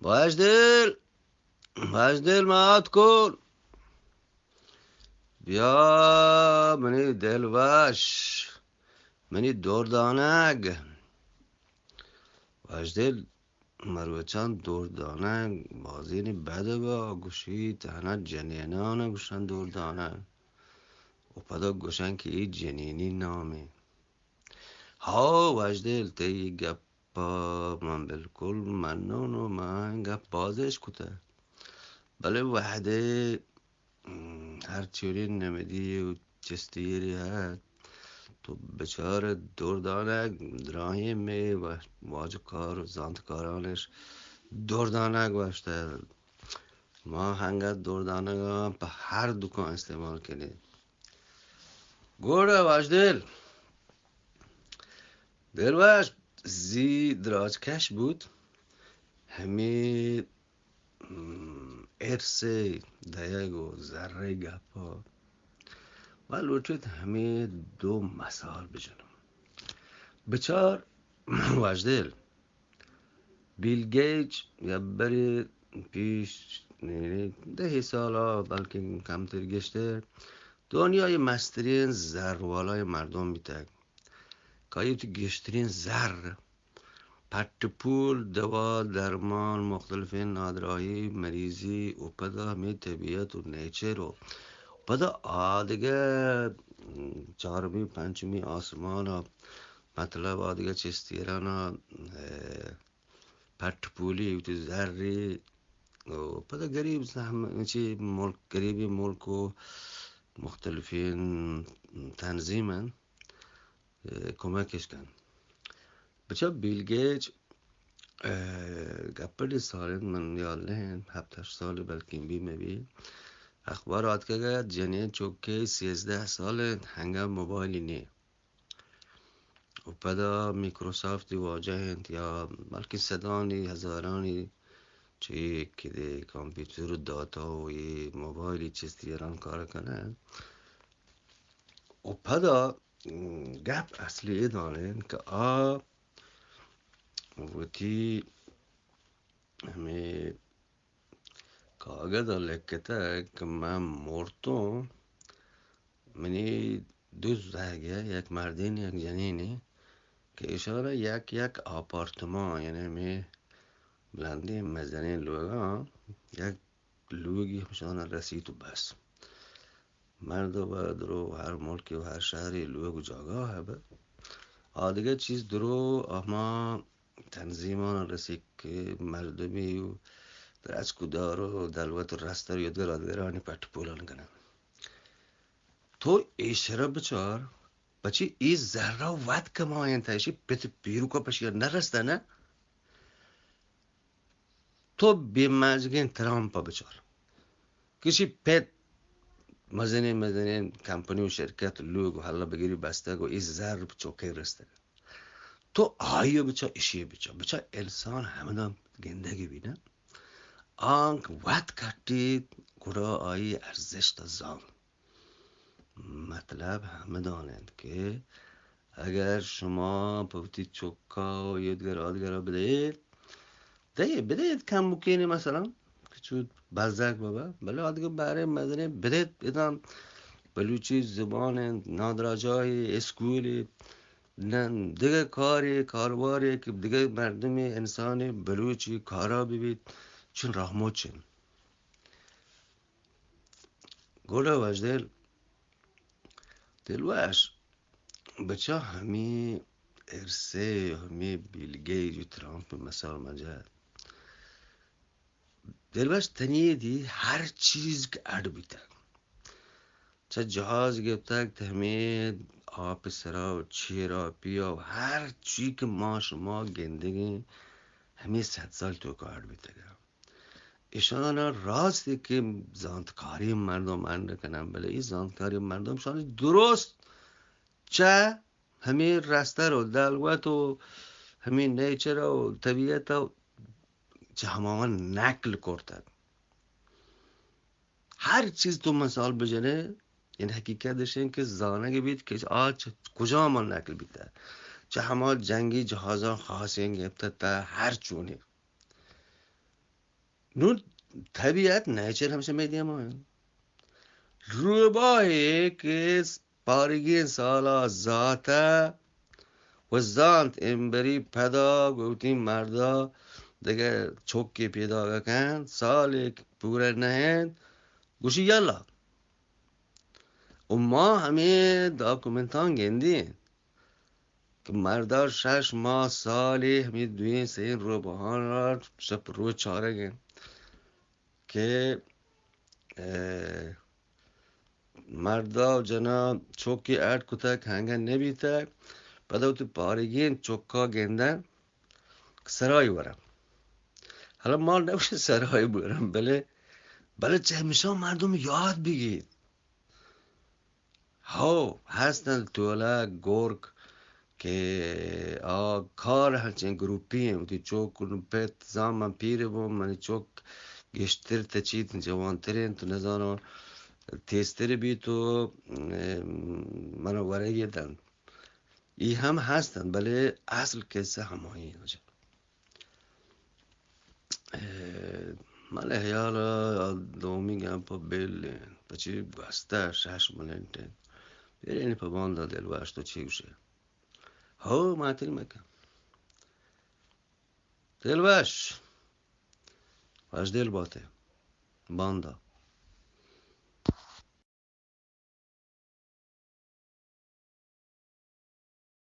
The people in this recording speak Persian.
وجدل وجدل مات کن بیا منی دلوش منی دردانگ وجدل مروچان دردانگ بازینی بده با گوشی تنها جنینانه گوشن دردانگ و پدا گوشن که ای جنینی نامی ها وجدل تی گپا من بالکل ممنون و من گپ بازش کته بله وحده هر چیوری نمیدی و چستیری هست تو بچار دردانک دراهیمی و واج کار و زانتکارانش دردانک باشته ما هنگه دردانک هم به هر دکان استعمال کنید گوره واجدل دلوش زی دراجکش بود همی ارسه دیگ و ذره گپا و لوچید همی دو مثال بجنم بچار وجدل بیل گیج یا بری پیش 10 سالا بلکه کمتر گشته دنیای مسترین زروالای مردم میتک که تو گشترین زر پت پول دوا درمان مختلفین نادرایی مریضی و پدا همی طبیعت و نیچر و پدا آدگه چهارمی پنجمی آسمان مطلب آدگه چستیران پت پولی تو زری و پدا گریب چی ملک گریبی ملک و مختلفین تنظیمن کمکش کن بچه بیل گیج گپردی سالن من یالنه 7-8 سال بلکه بیمه بی اخبارات که جنین چوکه 13 سال هنگام موبایلی نی و پدا میکروسافتی واجهند یا بلکه صدانی هزارانی چی که دی کامپیوتر و داتا و موبایلی چیستی ایران کار کنه و پدا گپ اصلی دارن که وتی همی کاغذ لکته که من مرتم منی دو زهگه یک مردین یک جنینی که اشاره یک آپارتمان یعنی می بلندی مزنین لوگا یک لوگی همشان رسید و بس مرد و درو هر ملکی و هر شهری لوگ و جاگاه هبه آدگه چیز درو اما تنظیمان رسید که مردمی و در از کدار و دلوت و رستر یدگر آدگرانی پت پولان کنن تو ایشره بچار بچی ای ذره ود کماین تایشی پت پیرو که پشی نرسته نه تو بیمجگین ترامپا بچار کشی پت مزنین کمپانی و شرکت لوگ و حالا بگیری بسته و ای ذره چوکه رسته تو آیو بچا اشیه بچا انسان همه گندگی بینه آنک ود کردید گرا آیی ارزش تا زان مطلب همه دانند که اگر شما پوتی چوکا و یدگر آدگر بدهید کم بکنی مثلا که چود بزرگ بابا بله آدگر برای مدنی بدهید ادام بلوچی زبان نادراجای اسکولی دیگه کارواری که دیگه مردمی انسانی بلوچی کارا ببید چون رحمت چین گوله وجدل دلوش بچه همی ارسه همی بیلگیج و ترامپ مثال مجد دلوش تنیدی هر چیز که اڈ بیتن چه جهاز گفتک تهمید آب سرا و چیرا پیا و هر چی که ما شما گندگی همی 100 سال تو کار بیتگه ایشان راستی که زانتکاری مردم کنن بله این زانتکاری مردم شان درست چه همین رستر و دلوت و همین نیچر و طبیعت و چه همه نقل کرده هر چیز تو مثال بجنه این حقیقتش این که زانه بید که کجا ما نقل بیده چه همه جنگی جهازان خاصی گفته تا هر چونه نون طبیعت نیچر همیشه میدیم ما روبایی که پارگین سالا ذاته و زانت امبری پدا گوتیم مردا دیگه چوکی پیدا کن سالی پوره نهند گوشی یلا و ما همه داکومنتان گندی که مردا 6 ماه سالی همه دوین سین روباهان را شب رو چاره گن که مردا جنا چوکی ارد کتا هنگا نبیتا پدا تو پارگین چوکا گندن سرای برم حالا مال نباشه سرای برم بله چه همیشه مردم یاد بگید ها هستن تولا گرگ که کار همچین گروپی هم تی چوک کنم پت زمان پیره بوم من چوک گشتر تچید جوانترین تو نزانو تیستر بی تو منو وره گیدن ای هم هستن بله اصل کسه همایی من هیالا دومی گم پا بیل پچی بسته 6 ملنتن بیرینی پا باندا دل وش تو چی گوشه ها معطل مکن دل وش دل باته باندا